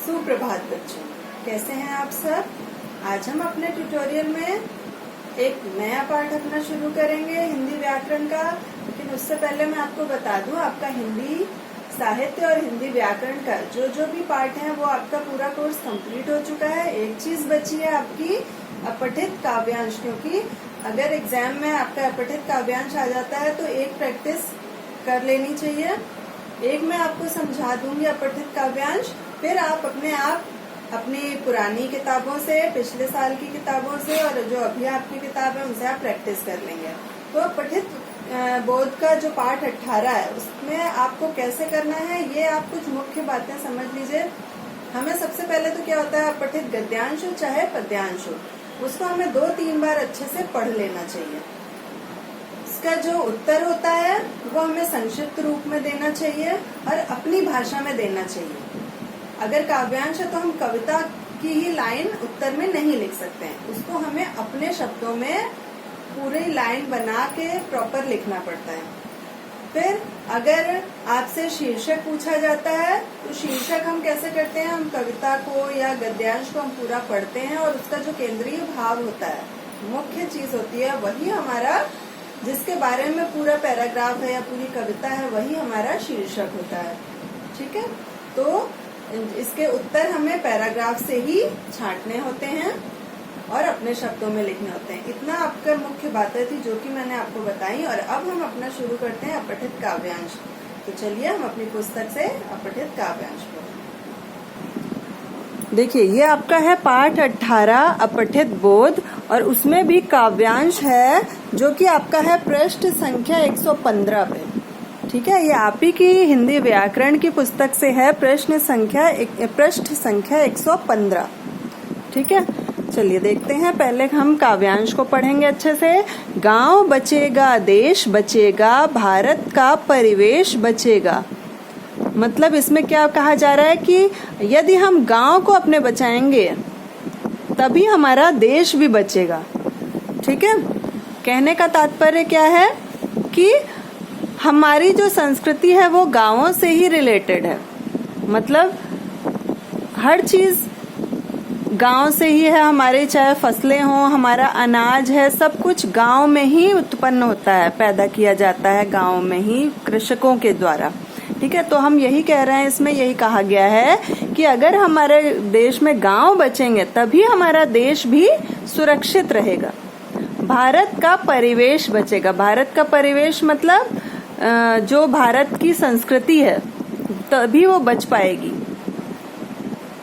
सुप्रभात बच्चों, कैसे हैं आप सब। आज हम अपने ट्यूटोरियल में एक नया पाठ अपना शुरू करेंगे हिंदी व्याकरण का। लेकिन उससे पहले मैं आपको बता दूं, आपका हिंदी साहित्य और हिंदी व्याकरण का जो भी पाठ है वो आपका पूरा कोर्स कंप्लीट हो चुका है। एक चीज बची है आपकी अपठित काव्यांश, क्योंकि अगर एग्जाम में आपका अपठित काव्यांश आ जाता है तो एक प्रैक्टिस कर लेनी चाहिए। एक मैं आपको समझा दूंगी अपठित काव्यांश, फिर आप अपनी पुरानी किताबों से, पिछले साल की किताबों से और जो अभी आपकी किताब है उनसे आप प्रैक्टिस कर लेंगे। तो अपठित बोध का जो पाठ 18 है उसमें आपको कैसे करना है, ये आप कुछ मुख्य बातें समझ लीजिए। हमें सबसे पहले तो क्या होता है, अपठित गद्यांश हो चाहे पद्यांश हो, उसको हमें 2-3 बार अच्छे से पढ़ लेना चाहिए। इसका जो उत्तर होता है वो हमें संक्षिप्त रूप में देना चाहिए और अपनी भाषा में देना चाहिए। अगर काव्यांश है तो हम कविता की ही लाइन उत्तर में नहीं लिख सकते हैं, उसको हमें अपने शब्दों में पूरी लाइन बना के प्रॉपर लिखना पड़ता है। फिर अगर आपसे शीर्षक पूछा जाता है तो शीर्षक हम कैसे करते हैं, हम कविता को या गद्यांश को हम पूरा पढ़ते हैं और उसका जो केंद्रीय भाव होता है, मुख्य चीज होती है, वही हमारा, जिसके बारे में पूरा पैराग्राफ है या पूरी कविता है, वही हमारा शीर्षक होता है। ठीक है, तो इसके उत्तर हमें पैराग्राफ से ही छांटने होते हैं और अपने शब्दों में लिखने होते हैं। इतना आपका मुख्य बातें थी जो कि मैंने आपको बताई। और अब हम अपना शुरू करते हैं अपठित काव्यांश। तो चलिए हम अपनी पुस्तक से अपठित काव्यांश पढ़ें। देखिए, ये आपका है पाठ 18 अपठित बोध, और उसमें भी काव्यांश है जो कि आपका है पृष्ठ संख्या 115 पे। ठीक है, ये आप ही की हिंदी व्याकरण की पुस्तक से है, पृष्ठ संख्या 115। ठीक है, चलिए देखते हैं। पहले हम काव्यांश को पढ़ेंगे अच्छे से। गांव बचेगा, देश बचेगा, भारत का परिवेश बचेगा। मतलब इसमें क्या कहा जा रहा है कि यदि हम गांव को अपने बचाएंगे तभी हमारा देश भी बचेगा। ठीक है, कहने का तात्पर्य क्या है कि हमारी जो संस्कृति है वो गांवों से ही रिलेटेड है। मतलब हर चीज गांव से ही है हमारे, चाहे फसलें हों, हमारा अनाज है, सब कुछ गांव में ही उत्पन्न होता है, पैदा किया जाता है गांव में ही कृषकों के द्वारा। ठीक है, तो हम यही कह रहे हैं, इसमें यही कहा गया है कि अगर हमारे देश में गांव बचेंगे तभी हमारा देश भी सुरक्षित रहेगा। भारत का परिवेश बचेगा। भारत का परिवेश मतलब जो भारत की संस्कृति है तभी वो बच पाएगी।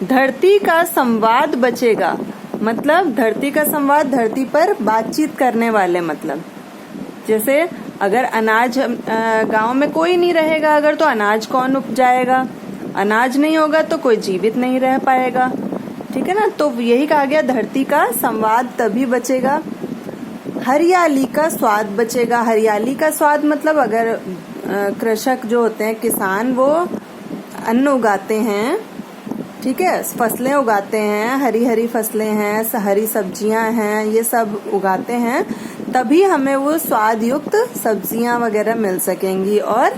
धरती का संवाद बचेगा। मतलब धरती का संवाद, धरती पर बातचीत करने वाले, मतलब जैसे अगर अनाज गांव में कोई नहीं रहेगा अगर, तो अनाज कौन उपजाएगा, अनाज नहीं होगा तो कोई जीवित नहीं रह पाएगा। ठीक है ना, तो यही कहा गया, धरती का संवाद तभी बचेगा। हरियाली का स्वाद बचेगा। हरियाली का स्वाद मतलब अगर कृषक जो होते हैं, किसान, वो अन्न उगाते हैं, ठीक है, फसलें उगाते हैं, हरी हरी फसलें हैं, हरी सब्जियां हैं, ये सब उगाते हैं, तभी हमें वो स्वाद युक्त सब्जियां वगैरह मिल सकेंगी। और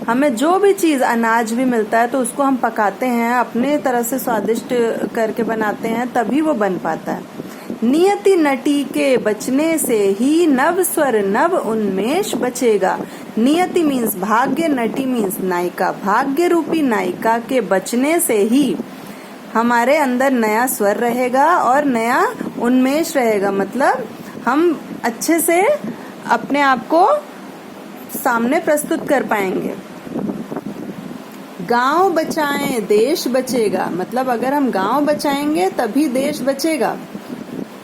हमें जो भी चीज, अनाज भी मिलता है तो उसको हम पकाते हैं, अपने तरह से स्वादिष्ट करके बनाते हैं, तभी वो बन पाता है। नियति नटी के बचने से ही नव स्वर नव उन्मेष बचेगा। नियति मीन्स भाग्य, नटी मीन्स नायिका। भाग्य रूपी नायिका के बचने से ही हमारे अंदर नया स्वर रहेगा और नया उन्मेष रहेगा। मतलब हम अच्छे से अपने आप को सामने प्रस्तुत कर पाएंगे। गांव बचाएं, देश बचेगा। मतलब अगर हम गांव बचाएंगे तभी देश बचेगा।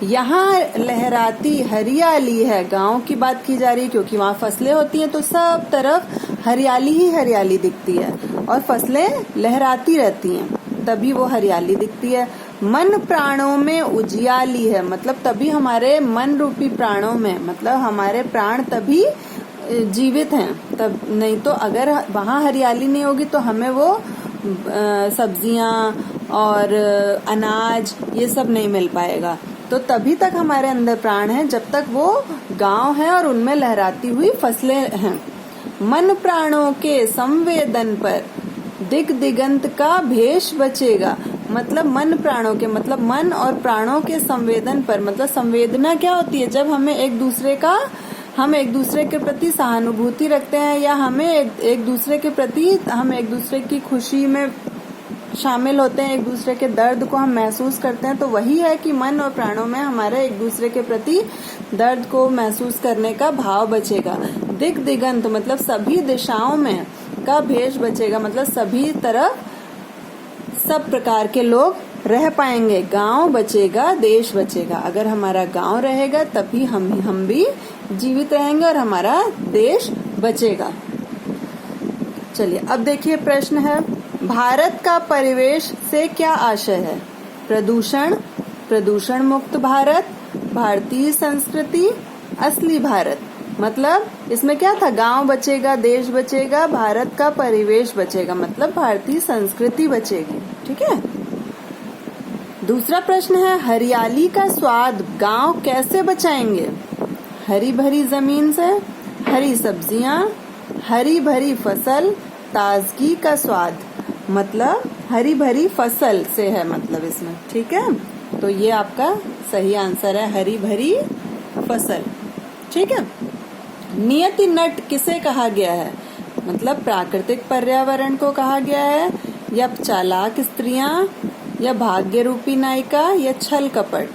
यहाँ लहराती हरियाली है। गांव की बात की जा रही है क्योंकि वहाँ फसलें होती हैं, तो सब तरफ हरियाली ही हरियाली दिखती है और फसलें लहराती रहती हैं, तभी वो हरियाली दिखती है। मन प्राणों में उजियाली है। मतलब तभी हमारे मन रूपी प्राणों में, मतलब हमारे प्राण तभी जीवित हैं, तब नहीं तो अगर वहाँ हरियाली नहीं होगी तो हमें वो सब्जियां और अनाज ये सब नहीं मिल पाएगा। तो तभी तक हमारे अंदर प्राण है जब तक वो गांव है और उनमें लहराती हुई फसलें हैं। मन प्राणों के संवेदन पर दिग दिगंत का भेष बचेगा, मतलब मन प्राणों के, मतलब मन और प्राणों के संवेदन पर, मतलब संवेदना क्या होती है, जब हम एक दूसरे के प्रति सहानुभूति रखते हैं, या हमें एक दूसरे के प्रति, हम एक दूसरे की खुशी में शामिल होते हैं, एक दूसरे के दर्द को हम महसूस करते हैं, तो वही है कि मन और प्राणों में हमारे एक दूसरे के प्रति दर्द को महसूस करने का भाव बचेगा। दिग दिगंत मतलब सभी दिशाओं में का भेष बचेगा, मतलब सभी तरफ सब प्रकार के लोग रह पाएंगे। गांव बचेगा देश बचेगा, अगर हमारा गांव रहेगा तभी हम भी जीवित रहेंगे और हमारा देश बचेगा। चलिए अब देखिए प्रश्न है, भारत का परिवेश से क्या आशय है? प्रदूषण, प्रदूषण मुक्त भारत, भारतीय संस्कृति, असली भारत। मतलब इसमें क्या था, गांव बचेगा देश बचेगा, भारत का परिवेश बचेगा, मतलब भारतीय संस्कृति बचेगी। ठीक है। दूसरा प्रश्न है, हरियाली का स्वाद गांव कैसे बचाएंगे? हरी भरी जमीन से, हरी सब्जियां, हरी भरी फसल, ताजगी का स्वाद, मतलब हरी भरी फसल से है मतलब इसमें। ठीक है, तो ये आपका सही आंसर है, हरी भरी फसल। ठीक है। नियति नट किसे कहा गया है? मतलब प्राकृतिक पर्यावरण को कहा गया है, या चालाक स्त्रियां, या भाग्य रूपी नायिका, या छल कपट।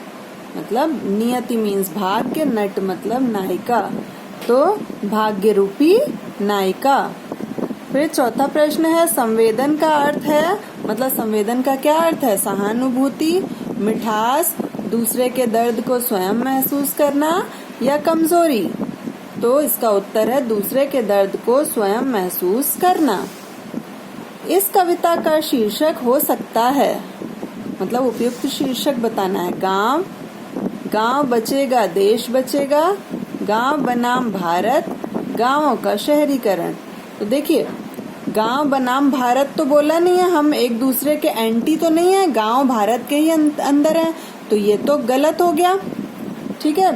मतलब नियति मीन्स भाग्य, नट मतलब नायिका, तो भाग्य रूपी नायिका। फिर चौथा प्रश्न है, संवेदन का अर्थ है, मतलब संवेदन का क्या अर्थ है? सहानुभूति, मिठास, दूसरे के दर्द को स्वयं महसूस करना, या कमजोरी। तो इसका उत्तर है दूसरे के दर्द को स्वयं महसूस करना। इस कविता का शीर्षक हो सकता है, मतलब उपयुक्त शीर्षक बताना है, गांव, गांव बचेगा देश बचेगा, गांव बनाम भारत, गांवों का शहरीकरण। तो देखिए, गांव बनाम भारत तो बोला नहीं है, हम एक दूसरे के एंटी तो नहीं है, गांव भारत के ही अंदर है, तो ये तो गलत हो गया। ठीक है।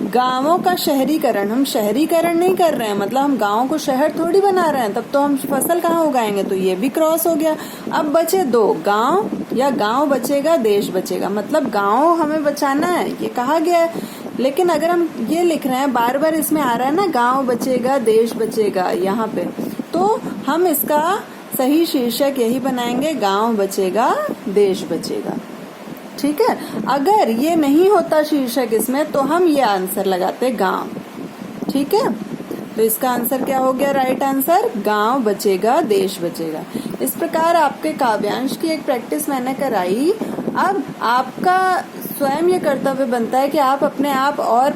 गांवों का शहरीकरण, हम शहरीकरण नहीं कर रहे हैं, मतलब हम गांव को शहर थोड़ी बना रहे हैं, तब तो हम फसल कहाँ उगाएंगे, तो ये भी क्रॉस हो गया। अब बचे दो, गांव या गांव बचेगा देश बचेगा, मतलब गांव हमें बचाना है ये कहा गया है, लेकिन अगर हम ये लिख रहे हैं, बार बार इसमें आ रहा है ना गांव बचेगा देश बचेगा यहाँ पे, तो हम इसका सही शीर्षक यही बनाएंगे, गांव बचेगा देश बचेगा। ठीक है। अगर ये नहीं होता शीर्षक इसमें, तो हम ये आंसर लगाते गांव। ठीक है, तो इसका आंसर क्या हो गया? राइट आंसर गांव बचेगा देश बचेगा। इस प्रकार आपके काव्यांश की एक प्रैक्टिस मैंने कराई। अब आपका स्वयं ये कर्तव्य बनता है कि आप अपने आप, और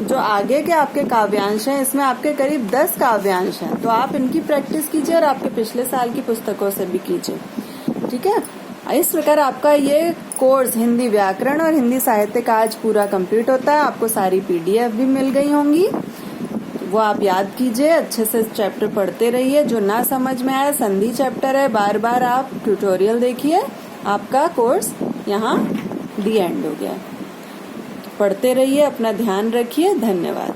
जो आगे के आपके काव्यांश हैं, इसमें आपके करीब 10 काव्यांश हैं, तो आप इनकी प्रैक्टिस कीजिए और आपके पिछले साल की पुस्तकों से भी कीजिए। ठीक है। इस प्रकार आपका ये कोर्स हिंदी व्याकरण और हिंदी साहित्य का आज पूरा कंप्लीट होता है। आपको सारी PDF भी मिल गई होंगी, वो आप याद कीजिए, अच्छे से चैप्टर पढ़ते रहिए। जो ना समझ में आए, संधि चैप्टर है, बार बार आप ट्यूटोरियल देखिए, आपका कोर्स यहाँ दी एंड हो गया। तो पढ़ते रहिए, अपना ध्यान रखिए। धन्यवाद।